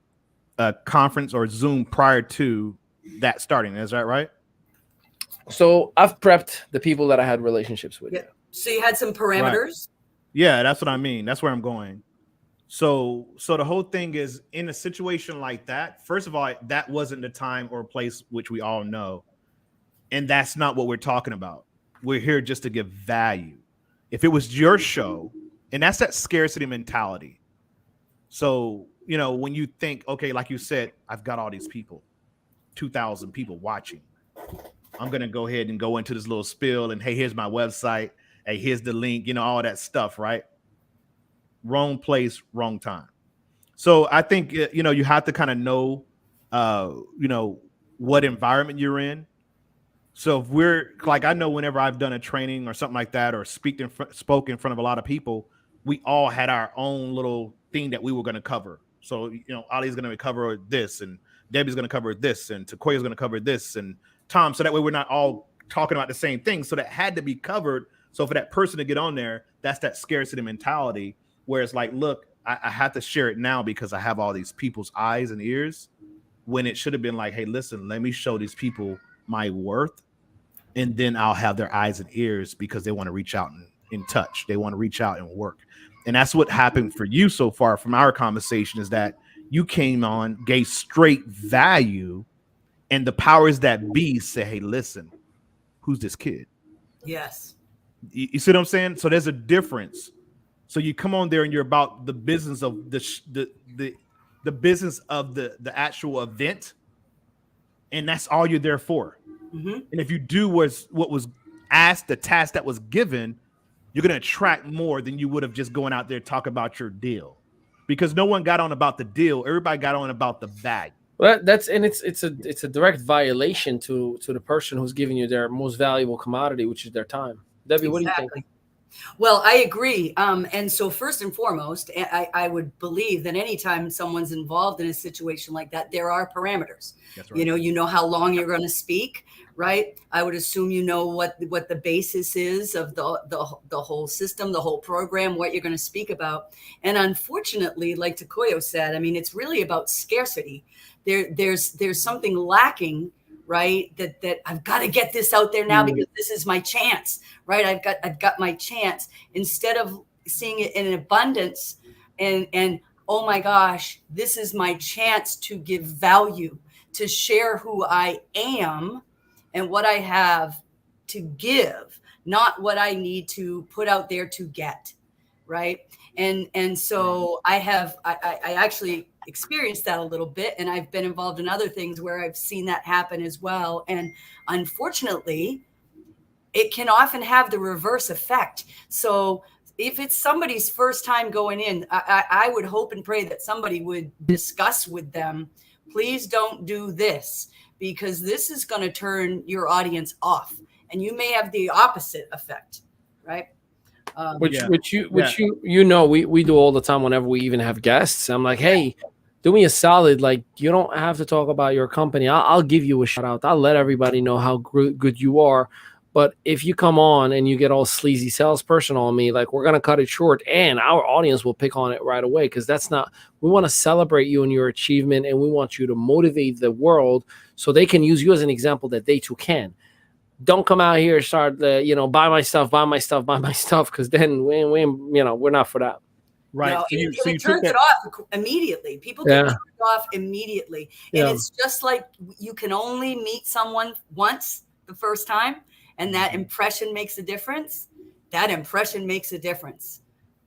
conference or Zoom prior to that starting. Is that right? So I've prepped the people that I had relationships with. Yeah. So you had some parameters. Yeah, that's what I mean. That's where I'm going. So the whole thing is, in a situation like that, first of all, that wasn't the time or place which we all know. And that's not what we're talking about. We're here just to give value. If it was your show, and that's that scarcity mentality. So, when you think, okay, like you said, I've got all these people, 2,000 people watching. I'm going to go ahead and go into this little spiel and, hey, here's my website. Hey, here's the link, all that stuff, right? Wrong place, wrong time. So I think, you have to kind of know, what environment you're in. So if we're like, I know whenever I've done a training or something like that, or spoke in front of a lot of people, we all had our own little thing that we were going to cover. So, Ali's going to cover this, and Debbie's going to cover this, and Takoya's going to cover this, and Tom. So that way we're not all talking about the same thing. So that had to be covered. So for that person to get on there, that's that scarcity mentality, where it's like, look, I have to share it now because I have all these people's eyes and ears, when it should have been like, hey, listen, let me show these people my worth, and then I'll have their eyes and ears because they want to reach out and in touch. They want to reach out and work. And that's what happened for you so far from our conversation, is that you came on, gave straight value, and the powers that be say, hey, listen, who's this kid? Yes. You see what I'm saying? So there's a difference. So you come on there and you're about the business of the business of the actual event, and that's all you're there for. Mm-hmm. And if you do what was asked, the task that was given, you're going to attract more than you would have just going out there talk about your deal, because no one got on about the deal. Everybody got on about the value. Well, it's a direct violation to the person who's giving you their most valuable commodity, which is their time. Debbie, what do you think? Well, I agree. And so first and foremost, I would believe that anytime someone's involved in a situation like that, there are parameters. That's right. You know how long you're going to speak, right? I would assume what the basis is of the whole system, the whole program, what you're going to speak about. And unfortunately, like Takoyo said, I mean, it's really about scarcity. There's something lacking, right? That I've got to get this out there now because this is my chance, right? I've got my chance, instead of seeing it in abundance and oh my gosh, this is my chance to give value, to share who I am and what I have to give, not what I need to put out there to get, right? And so I actually experienced that a little bit, and I've been involved in other things where I've seen that happen as well. And unfortunately, it can often have the reverse effect. So if it's somebody's first time going in, I would hope and pray that somebody would discuss with them, please don't do this, because this is going to turn your audience off, and you may have the opposite effect, right? We do all the time whenever we even have guests. I'm like, hey, do me a solid. Like, you don't have to talk about your company. I'll give you a shout out. I'll let everybody know how good you are. But if you come on and you get all sleazy salesperson on me, like, we're going to cut it short, and our audience will pick on it right away, because that's not, we want to celebrate you and your achievement, and we want you to motivate the world so they can use you as an example that they too can. Don't come out here and start buy my stuff, because then we're not for that. Right. No, So you it took turns that. it off immediately. People get turned off immediately. And Yeah. it's just like you can only meet someone once the first time, and that impression makes a difference. That impression makes a difference.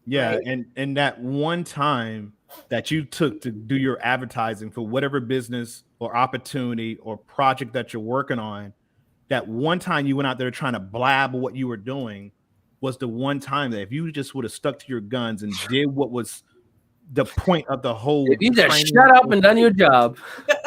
Yeah, Right? and that one time that you took to do your advertising for whatever business or opportunity or project that you're working on, that one time you went out there trying to blab what you were doing was the one time that if you just would have stuck to your guns and did what was the point of the whole If you just training, shut up and done your job.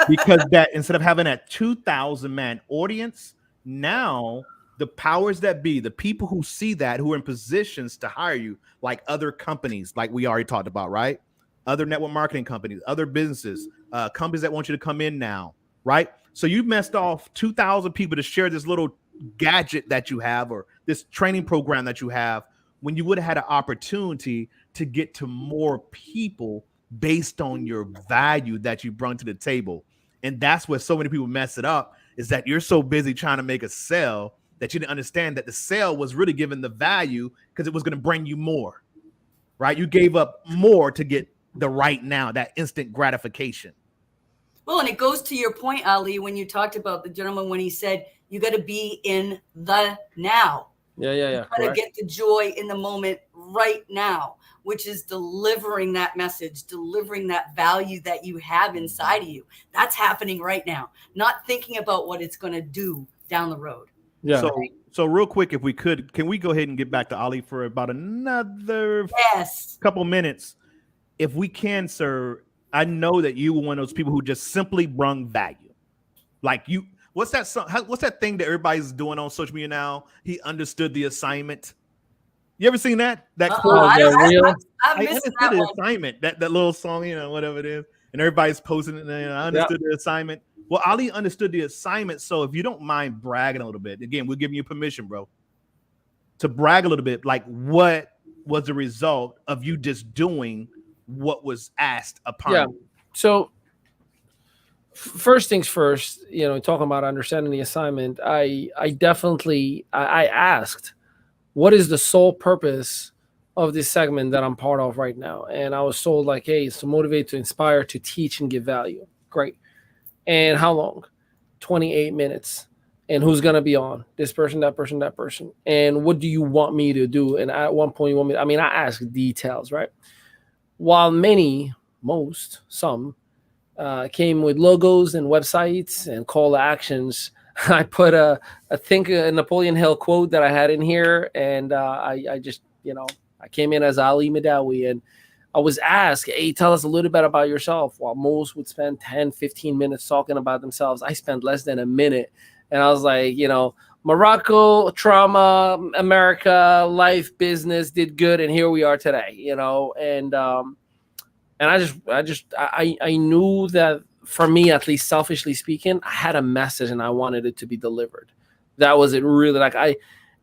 because that instead of having that 2,000 man audience, now the powers that be, the people who see that, who are in positions to hire you, like other companies, like we already talked about, right? Other network marketing companies, other businesses, companies that want you to come in now, right? So you messed off 2,000 people to share this little gadget that you have or this training program that you have, when you would have had an opportunity to get to more people based on your value that you brought to the table. And that's where so many people mess it up, is that you're so busy trying to make a sale that you didn't understand that the sale was really given the value because it was going to bring you more, right? You gave up more to get the right now, that instant gratification. Well, and it goes to your point, Ali, when you talked about the gentleman when he said you got to be in the now. Yeah. You got to get the joy in the moment right now, which is delivering that message, delivering that value that you have inside of you. That's happening right now. Not thinking about what it's going to do down the road. Yeah. So real quick, if we could, can we go ahead and get back to Ali for about another couple minutes? If we can, sir. I know that you were one of those people who just simply brung value. Like you, what's that thing that everybody's doing on social media now? He understood the assignment. You ever seen that? That quote? I I missed understood that the one. assignment. That little song, whatever it is, and everybody's posting it. And I understood the assignment. Well, Ali understood the assignment. So if you don't mind bragging a little bit, again, we're giving you permission, bro, to brag a little bit. Like, what was the result of you just doing what was asked upon you? So first things first, talking about understanding the assignment, I definitely asked, what is the sole purpose of this segment that I'm part of right now? And I was told, like, hey, it's to motivate, to inspire, to teach, and give value. Great. And how long? 28 minutes. And who's going to be on? This person, that person, that person. And what do you want me to do? And at one point, I asked details, right? While some came with logos and websites and call to actions, I put a Napoleon Hill quote that I had in here. And I just, I came in as Ali Madawi, and I was asked, hey, tell us a little bit about yourself. While most would spend 10, 15 minutes talking about themselves, I spent less than a minute. And I was like, Morocco, trauma, America, life, business, did good. And here we are today, and I knew that for me, at least selfishly speaking, I had a message and I wanted it to be delivered. That was it, really. Like,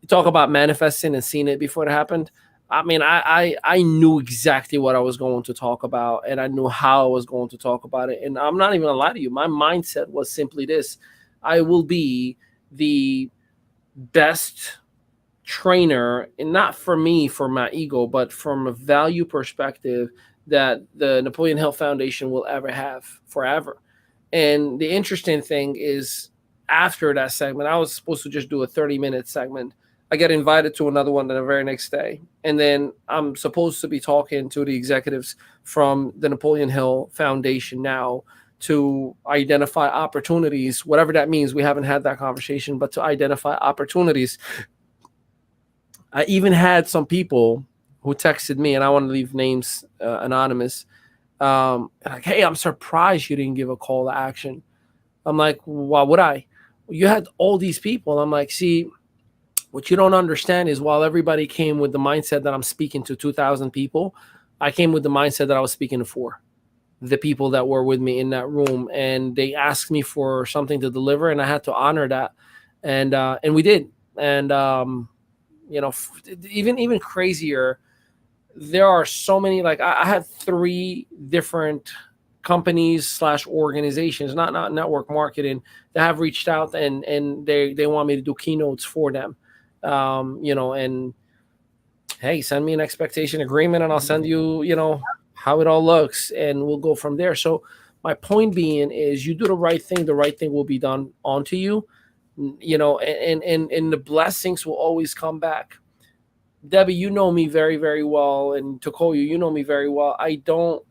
you talk about manifesting and seeing it before it happened. I knew exactly what I was going to talk about, and I knew how I was going to talk about it. And I'm not even gonna lie to you. My mindset was simply this: I will be the best trainer, and not for me, for my ego, but from a value perspective, that the Napoleon Hill Foundation will ever have forever. And the interesting thing is, after that segment, I was supposed to just do a 30-minute segment. I get invited to another one the very next day. And then I'm supposed to be talking to the executives from the Napoleon Hill Foundation now to identify opportunities, whatever that means. We haven't had that conversation, but to identify opportunities. I even had some people who texted me, and I want to leave names anonymous, like, hey, I'm surprised you didn't give a call to action. I'm like, why would I? You had all these people. I'm like, see, what you don't understand is, while everybody came with the mindset that I'm speaking to 2,000 people, I came with the mindset that I was speaking to 4, the people that were with me in that room. And they asked me for something to deliver, and I had to honor that. And we did. And even crazier, there are so many. Like I had 3 different companies slash organizations, not network marketing, that have reached out and they want me to do keynotes for them. And hey, send me an expectation agreement and I'll send you, how it all looks, and we'll go from there. So my point being is, you do the right thing will be done onto you, and the blessings will always come back. Debbie, you know me very, very well, and Tokoyo, you know me very well. I don't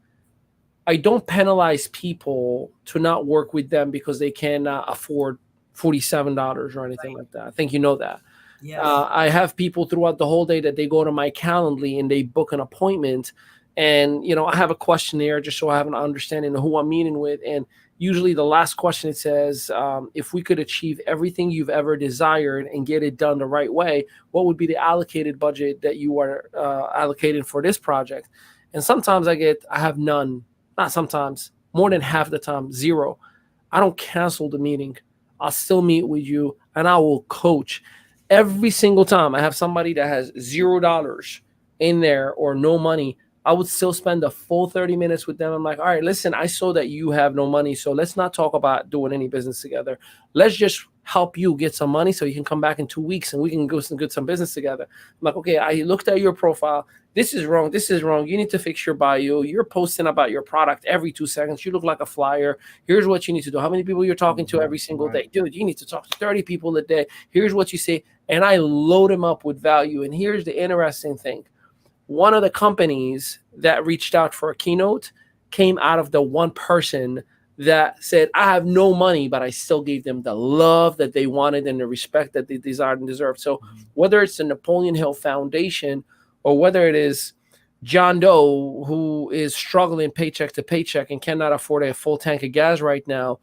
penalize people to not work with them because they cannot afford $47 or anything like that. I think you know that. Yes. I have people throughout the whole day that they go to my Calendly and they book an appointment, and I have a questionnaire just so I have an understanding of who I'm meeting with. And usually the last question, it says, if we could achieve everything you've ever desired and get it done the right way, what would be the allocated budget that you are allocating for this project? And sometimes I have none. Not sometimes, more than half the time, 0. I don't cancel the meeting. I'll still meet with you and I will coach. Every single time I have somebody that has $0 in there or no money, I would still spend a full 30 minutes with them. I'm like, all right, listen, I saw that you have no money, so let's not talk about doing any business together. Let's just help you get some money so you can come back in 2 weeks and we can go get some business together. I'm like, okay, I looked at your profile. This is wrong. This is wrong. You need to fix your bio. You're posting about your product every 2 seconds. You look like a flyer. Here's what you need to do. How many people you're talking to every single day? Dude, you need to talk to 30 people a day. Here's what you say. And I load them up with value. And here's the interesting thing. One of the companies that reached out for a keynote came out of the one person that said, I have no money, but I still gave them the love that they wanted and the respect that they desired and deserved. So whether it's the Napoleon Hill Foundation or whether it is John Doe, who is struggling paycheck to paycheck and cannot afford a full tank of gas right now,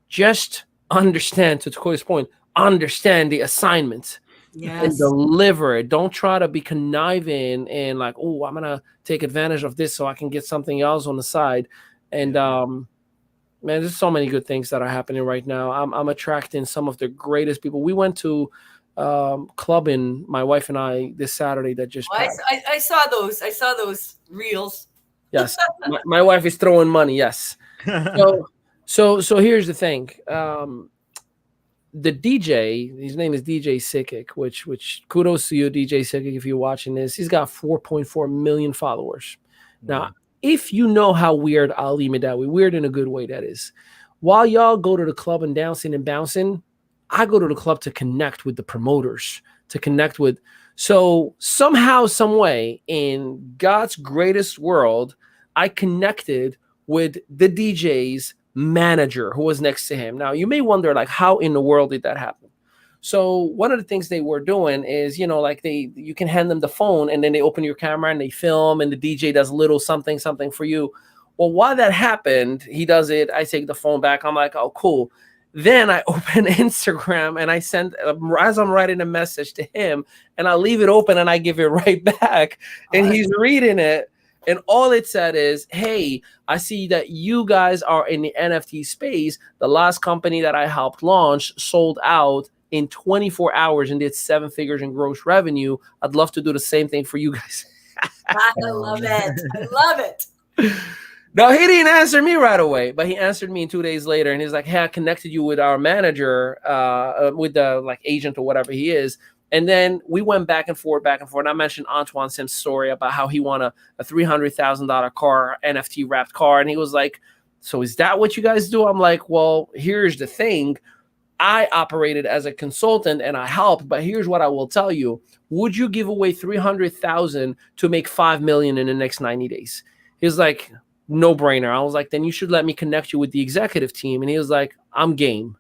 just understand, to Koi's point, understand the assignment. Yes. And deliver it. Don't try to be conniving and like, oh, I'm gonna take advantage of this so I can get something else on the side. And man, there's so many good things that are happening right now. I'm attracting some of the greatest people. We went to clubbing, my wife and I, this Saturday that just passed. I saw those. I saw those reels. Yes, my wife is throwing money. Yes. So here's the thing. The DJ, his name is DJ Sikik, which kudos to you, DJ Sikik, if you're watching this. He's got 4.4 million followers. Now, if you know how weird Ali Medawi, weird in a good way that is, while y'all go to the club and dancing and bouncing, I go to the club to connect with the promoters, to connect with. So somehow, some way, in God's greatest world, I connected with the DJ's manager who was next to him. Now, you may wonder, like, how in the world did that happen? So one of the things they were doing is, like you can hand them the phone and then they open your camera and they film and the DJ does a little something for you. Well, while that happened, he does it. I take the phone back. I'm like, oh, cool. Then I open Instagram and I send, as I'm writing a message to him, and I leave it open and I give it right back. And he's reading it. And all it said is, hey, I see that you guys are in the NFT space. The last company that I helped launch sold out in 24 hours and did 7 figures in gross revenue. I'd love to do the same thing for you guys. I love it. I love it. Now, he didn't answer me right away, but he answered me 2 days later. And he's like, hey, I connected you with our manager, with the like agent or whatever he is. And then we went back and forth. And I mentioned Antoine Sim's story about how he won a $300,000 car, NFT wrapped car. And he was like, so is that what you guys do? I'm like, well, here's the thing. I operated as a consultant and I helped, but here's what I will tell you. Would you give away $300,000 to make $5 million in the next 90 days? He was like, no brainer. I was like, then you should let me connect you with the executive team. And he was like, I'm game.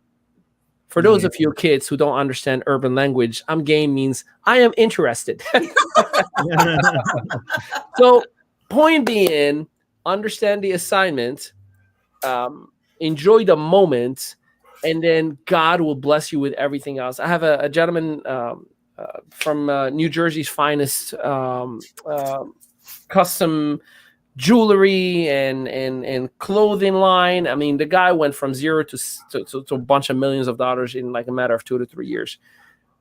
For those of you kids who don't understand urban language, I'm game means I am interested. So point being, understand the assignment, enjoy the moment, and then God will bless you with everything else. I have a gentleman from New Jersey's finest custom jewelry and clothing line. I mean, the guy went from zero to a bunch of millions of dollars in like a matter of 2 to 3 years.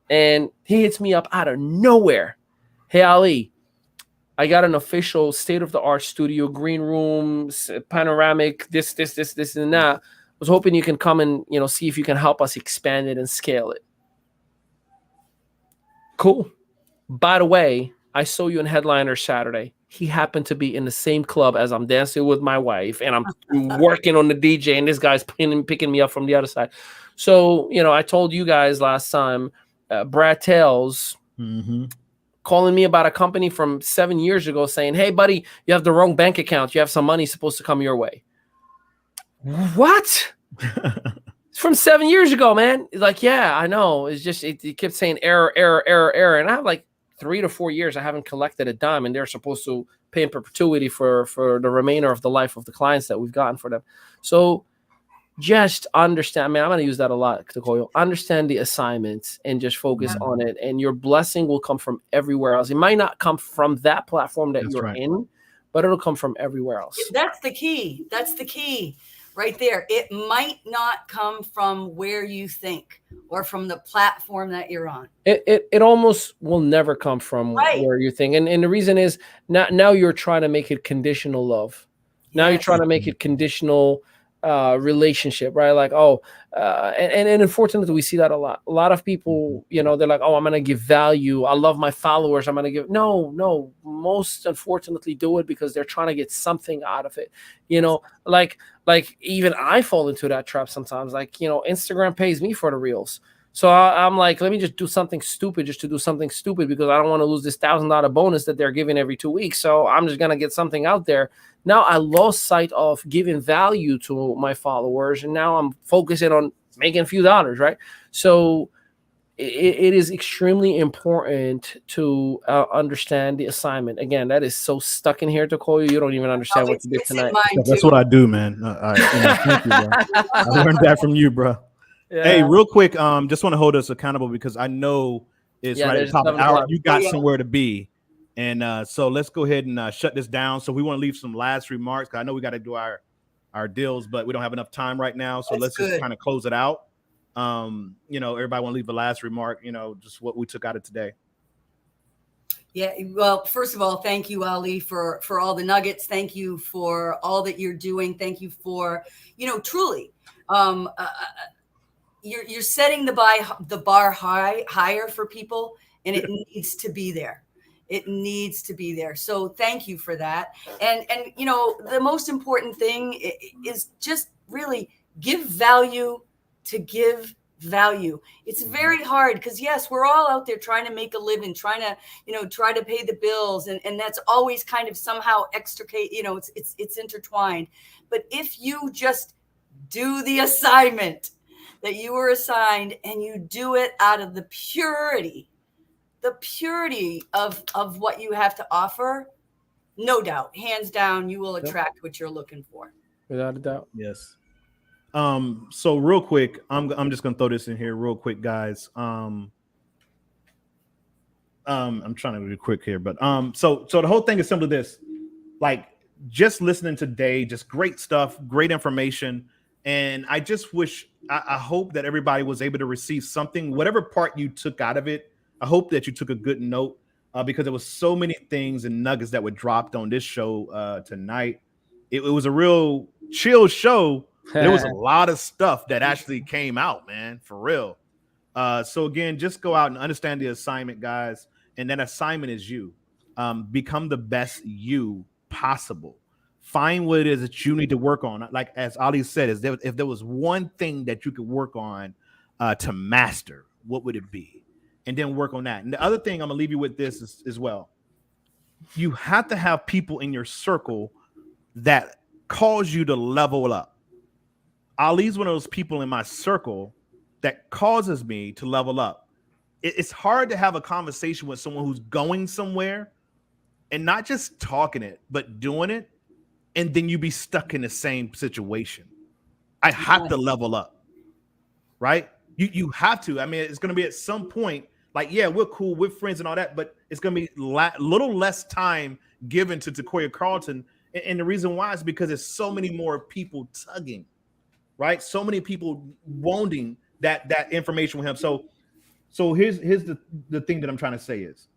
And he hits me up out of nowhere. Hey, Ali, I got an official state-of-the-art studio, green rooms, panoramic, this, and that. I was hoping you can come and, see if you can help us expand it and scale it. Cool. By the way, I saw you in Headliner Saturday. He happened to be in the same club as I'm dancing with my wife, and I'm working on the DJ, and this guy's picking me up from the other side. So, I told you guys last time, Brad Tales calling me about a company from 7 years ago saying, hey, buddy, you have the wrong bank account. You have some money supposed to come your way. What? It's from 7 years ago, man. He's like, yeah, I know. It's just, it kept saying error. And I have like 3 to 4 years I haven't collected a dime, and they're supposed to pay in perpetuity for the remainder of the life of the clients that we've gotten for them. So just understand, I'm going to use that a lot, Takoyo. Understand the assignments and just focus on it, and your blessing will come from everywhere else. It might not come from that platform that you're in, but it'll come from everywhere else. That's the key. That's the key right there. It might not come from where you think or from the platform that you're on. It almost will never come from where you think. And the reason is now you're trying to make it conditional love. Now you're trying to make it conditional relationship, right? Like, and unfortunately we see that a lot of people, they're like, I'm going to give value. I love my followers. I'm going to give. No, most unfortunately do it because they're trying to get something out of it. Like even I fall into that trap sometimes. Like, Instagram pays me for the reels. So I'm like, let me just do something stupid just to do something stupid because I don't want to lose this $1,000 bonus that they're giving every 2 weeks. So I'm just going to get something out there. Now I lost sight of giving value to my followers, and now I'm focusing on making a few dollars, right? So it is extremely important to understand the assignment. Again, that is so stuck in here, Takoyo. You don't even understand what you did tonight. That's what I do, man. Thank you, bro. I learned that from you, bro. Yeah. Hey, real quick, just want to hold us accountable because I know it's right at the top of the hour. You got somewhere to be. And so let's go ahead and shut this down. So we want to leave some last remarks. I know we got to do our deals, but we don't have enough time right now. So let's just kind of close it out. Everybody want to leave a last remark, just what we took out of today. Yeah, well, first of all, thank you, Ali, for all the nuggets. Thank you for all that you're doing. Thank you for, truly, you're setting the bar higher for people, and it needs to be there. It needs to be there. So thank you for that. And the most important thing is just really give value to give value. It's very hard because yes, we're all out there trying to make a living, trying to, try to pay the bills. And that's always kind of somehow extricate, it's intertwined. But if you just do the assignment that you were assigned and you do it out of the purity of what you have to offer, no doubt, hands down, you will attract what you're looking for. Without a doubt. Yes. So real quick, I'm just gonna throw this in here real quick, guys. I'm trying to be quick here, but so the whole thing is simply this: like, just listening today, just great stuff, great information, and I just wish, I hope that everybody was able to receive something, whatever part you took out of it. I hope that you took a good note because there was so many things and nuggets that were dropped on this show tonight. It was a real chill show. There was a lot of stuff that actually came out, man, for real. So again, just go out and understand the assignment, guys. And that assignment is you. Become the best you possible. Find what it is that you need to work on. Like as Ali said, if there was one thing that you could work on to master, what would it be? And then work on that. And the other thing I'm gonna leave you with this as well. You have to have people in your circle that cause you to level up. Ali's one of those people in my circle that causes me to level up. It's hard to have a conversation with someone who's going somewhere and not just talking it, but doing it, and then you be stuck in the same situation. I have to level up, right? You have to. I mean, it's going to be at some point, like, yeah, we're cool, we're friends and all that, but it's going to be little less time given to Takoya Carlton. And the reason why is because there's so many more people tugging, right? So many people wanting that information with him. So So here's the thing that I'm trying to say is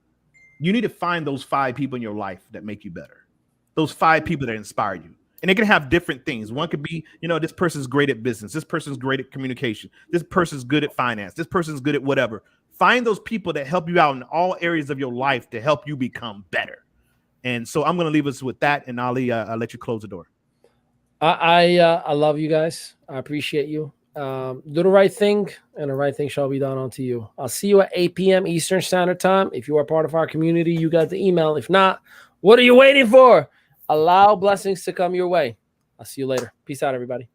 you need to find those 5 people in your life that make you better. Those 5 people that inspire you. And they can have different things. One could be, this person's great at business. This person's great at communication. This person's good at finance. This person's good at whatever. Find those people that help you out in all areas of your life to help you become better. And so I'm going to leave us with that. And Ali, I'll let you close the door. I love you guys. I appreciate you. Do the right thing, and the right thing shall be done unto you. I'll see you at 8 p.m. Eastern Standard Time. If you are part of our community, you got the email. If not, what are you waiting for? Allow blessings to come your way. I'll see you later. Peace out, everybody.